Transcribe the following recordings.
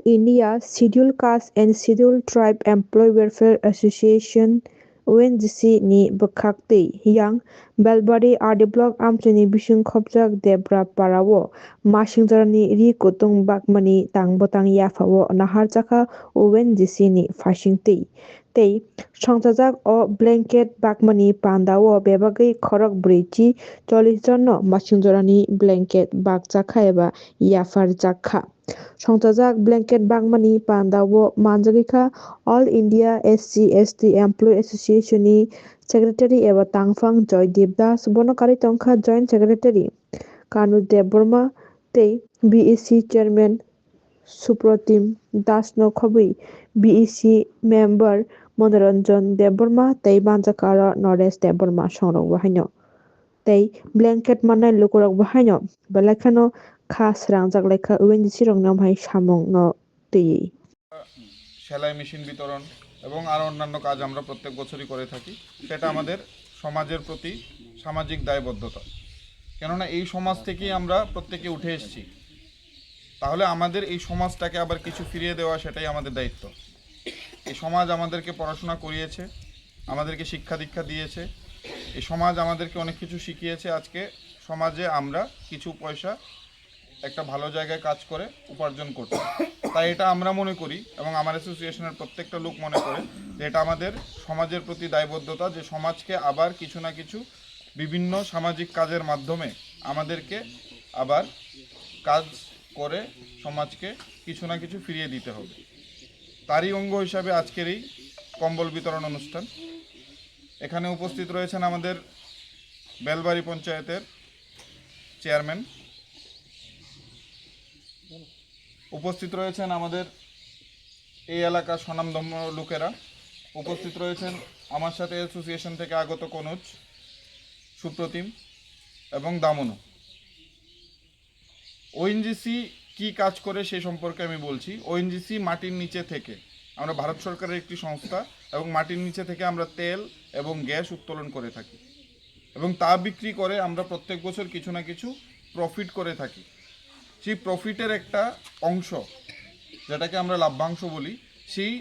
India Scheduled Caste and Scheduled Tribe Employee Welfare Association ONGC ni bwkhak yang Belbari Block amchani bisung khopjak debra parawo masingjarani ri kutung bakmani tangbotang yafawo nahar chakha ONGC ni phasing tei সংযোজক ও blanket বাগমানি পান্দাও বেবাগৈ খরক ব্রৈচি 40 জন মাসিংজরানি blanket বাগজাখা এবা ইয়াফার জাখা সংযোজক blanket বাগমানি পান্দাও মানজাগিখা all India SC/ST employee এসোসিয়েশননি সেক্রেটারি এবা তাংফাং জয়দীপ দাস বনকারি তংখা joint secretary Kanu Debbarma tei BEC chairman Supratim Das নখবই BEC member Manoranjan Debbarma tei banjakara Nores Deborma songrok bahaino tei blanket manai lukurok bahaino belakhano kha srangjak lekha ONGC rok namhai samung no tei সেলাই machine বিতরণ এবং আরও অন্যান্য কাজ আমরা প্রত্যেক বছরই করে থাকি। সেটা আমাদের সমাজের প্রতি সামাজিক দায়বদ্ধতা, কেননা এই সমাজ থেকেই আমরা প্রত্যেকে উঠে এসেছি। তাহলে আমাদের এই সমাজটাকে আবার কিছু ফিরিয়ে দেওয়া সেটাই আমাদের দায়িত্ব। এই সমাজ আমাদেরকে পড়াশোনা করিয়েছে, আমাদেরকে শিক্ষা দীক্ষা দিয়েছে, এই সমাজ আমাদেরকে অনেক কিছু শিখিয়েছে। আজকে সমাজে আমরা কিছু পয়সা একটা ভালো জায়গায় কাজ করে উপার্জন করছি। তাই এটা আমরা মনে করি এবং আমার অ্যাসোসিয়েশনের প্রত্যেকটা লোক মনে করে যে এটা আমাদের সমাজের প্রতি দায়বদ্ধতা, যে সমাজকে আবার কিছু না কিছু বিভিন্ন সামাজিক কাজের মাধ্যমে আমাদেরকে আবার কাজ করে সমাজকে কিছু না কিছু ফিরিয়ে দিতে হবে। তারই অঙ্গ হিসাবে আজকের এই কম্বল বিতরণ অনুষ্ঠান। এখানে উপস্থিত রয়েছেন আমাদের বেলবাড়ি পঞ্চায়েতের চেয়ারম্যান, উপস্থিত রয়েছেন আমাদের এই এলাকার স্বনামধন্য লোকেরা, উপস্থিত রয়েছেন আমার সাথে অ্যাসোসিয়েশন থেকে আগত কনুজ, সুপ্রতিম এবং দামনু। ওএনজিসি কি কাজ করে সে সম্পর্কে আমি বলছি। ওএনজিসি মাটির নিচে থেকে, আমরা ভারত সরকারের একটি সংস্থা এবং মাটির নিচে থেকে আমরা তেল এবং গ্যাস উত্তোলন করে থাকি এবং তা বিক্রি করে আমরা প্রত্যেক বছর কিছু না কিছু প্রফিট করে থাকি। সেই প্রফিটের একটা অংশ, যেটাকে আমরা লাভ্যাংশ বলি, সেই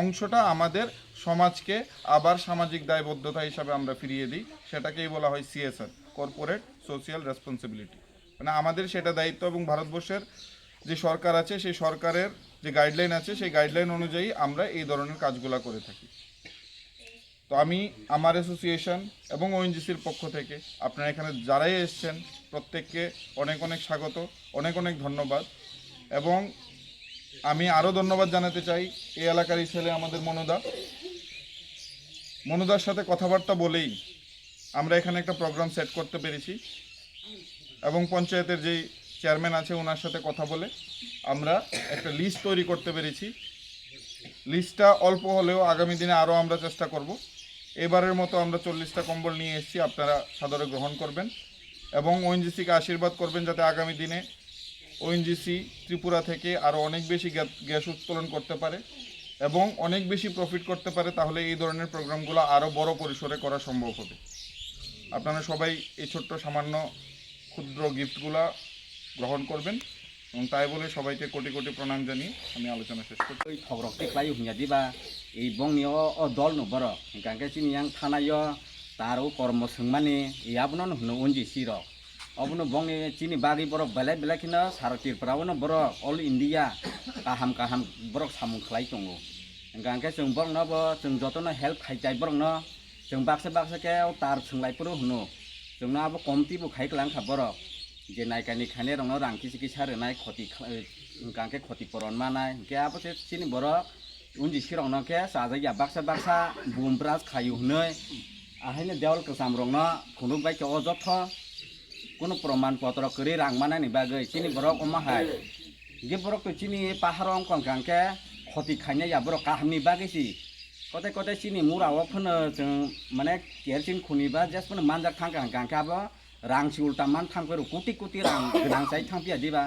অংশটা আমাদের সমাজকে আবার সামাজিক দায়বদ্ধতা হিসাবে আমরা ফিরিয়ে দিই। সেটাকেই বলা হয় CSR, কর্পোরেট সোশিয়াল রেসপন্সিবিলিটি। মানে আমাদের সেটা দায়িত্ব এবং ভারতবর্ষের যে সরকার আছে সেই সরকারের যে গাইডলাইন আছে সেই গাইডলাইন অনুযায়ী আমরা এই ধরনের কাজগুলো করে থাকি। তো আমি আমার অ্যাসোসিয়েশন এবং ওএনজিসির পক্ষ থেকে আপনারা এখানে যারাই এসছেন প্রত্যেককে অনেক অনেক স্বাগত, অনেক অনেক ধন্যবাদ। এবং আমি আরও ধন্যবাদ জানাতে চাই এই এলাকারই ছেলে আমাদের মনুদার সাথে কথাবার্তা বলেই আমরা এখানে একটা প্রোগ্রাম সেট করতে পেরেছি এবং পঞ্চায়েতের যেই চেয়ারম্যান আছে ওনার সাথে কথা বলে আমরা একটা লিস্ট তৈরি করতে পেরেছি। লিস্টটা অল্প হলেও আগামী দিনে আরও আমরা চেষ্টা করব। এবারের মতো আমরা 40টা কম্বল নিয়ে এসেছি, আপনারা সাদরে গ্রহণ করবেন এবং ওএনজিসিকে আশীর্বাদ করবেন যাতে আগামী দিনে ওএনজিসি ত্রিপুরা থেকে আরও অনেক বেশি গ্যাস উত্তোলন করতে পারে এবং অনেক বেশি প্রফিট করতে পারে। তাহলে এই ধরনের প্রোগ্রামগুলো আরও বড় পরিসরে করা সম্ভব হবে। আপনারা সবাই এই ছোট্ট সামান্য ক্ষুদ্র গিফটগুলো গ্রহণ করবেন এবং তাই বলে সবাইকে কোটি কোটি প্রণাম জানিয়ে আমি আলোচনা শেষ করছি। ওই খবরক টেকলাই হুঁয়া দিবা এই বংনিও ও দল নো বড় গাঙ্গে চিনিয়াং থানায় তারও কর্ম সোংমানি ইয়াবনো হুনো ওএনজিসি রক অবনো বংনি চিনি বাগি বড় বেলায় বেলাখিনা সারতিরफ्रावनो বড় অল ইন্ডিয়া কাহাম কাহাम বড় सामुं खालाय दङ गांगे जों बंनोबो जों जतनो हेल्प खायजाय बरनो जों बाक्सा के तार सोंलायफोरो हुनो जोंना आबो कमतिबो खायख्लांखा बड़ जे नायकानि खाने रंनो रांखि सिखि सारनाय खति गांगे खति परन मानाय के आबो से चिनि बड़ ओएनजिसि रंनो के साजाया बाक्सा बुमब्रास खायु हुनै आहायनो देवल कसाम रंनो खुनुबाय के अजथ কোনো প্রমাণপত্র করে রাংমানানি বাগै চিনি বরক অমাহাय गे बरक चिनी पाहारं कंगांके खति खायनाय या बरक काहामनि बागैसि कतै कतै चिनी मुराव फनो जों माने केरसिन खुनिबा जस्ट फनो मानजाक थांगा गांखाबो रांसि उल्टा मान थांफोर कोटि कोटि रां गोनांसाय थांपिया दिबा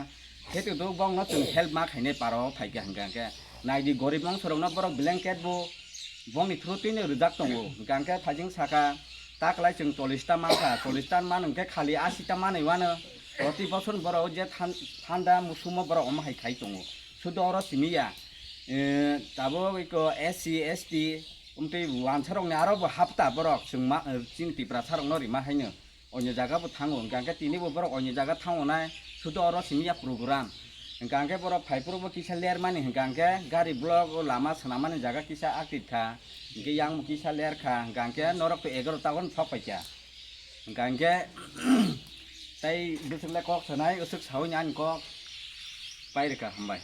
हेतु दो बंग जों हेल्प मा खायनाय पारो थाइगा गांके नायदि गरीब मां सरंना बरक ब्लेंकेट बो बंनि थ्रुतिनो रुजाक दङ गांके थाजिं साका ताकलाय जों 40टा मानखा 40टा मान ओंके खालि 80टा मानैवानो प्रति बছর बराव जे थान्दा मुसुमा बराव अमाहाय खाय दङ sudah orang sini ya tabo iko SC ST umtei wan sarong ni aro bo hafta borok sungma sini tipra sarong nori ma haino onyo jaga bo thango gangke tini bo borok onyo jaga thango na sudah orang sini ya program gangke borok phaipur bo kisa ler mani gangke gari blok o lama sanamani jaga kisa aktif kha ge yang kisa ler kha gangke norok to 11 tahun sok paja gangke tai busuk le kok sanai usuk sau nyan kok pai ka hambai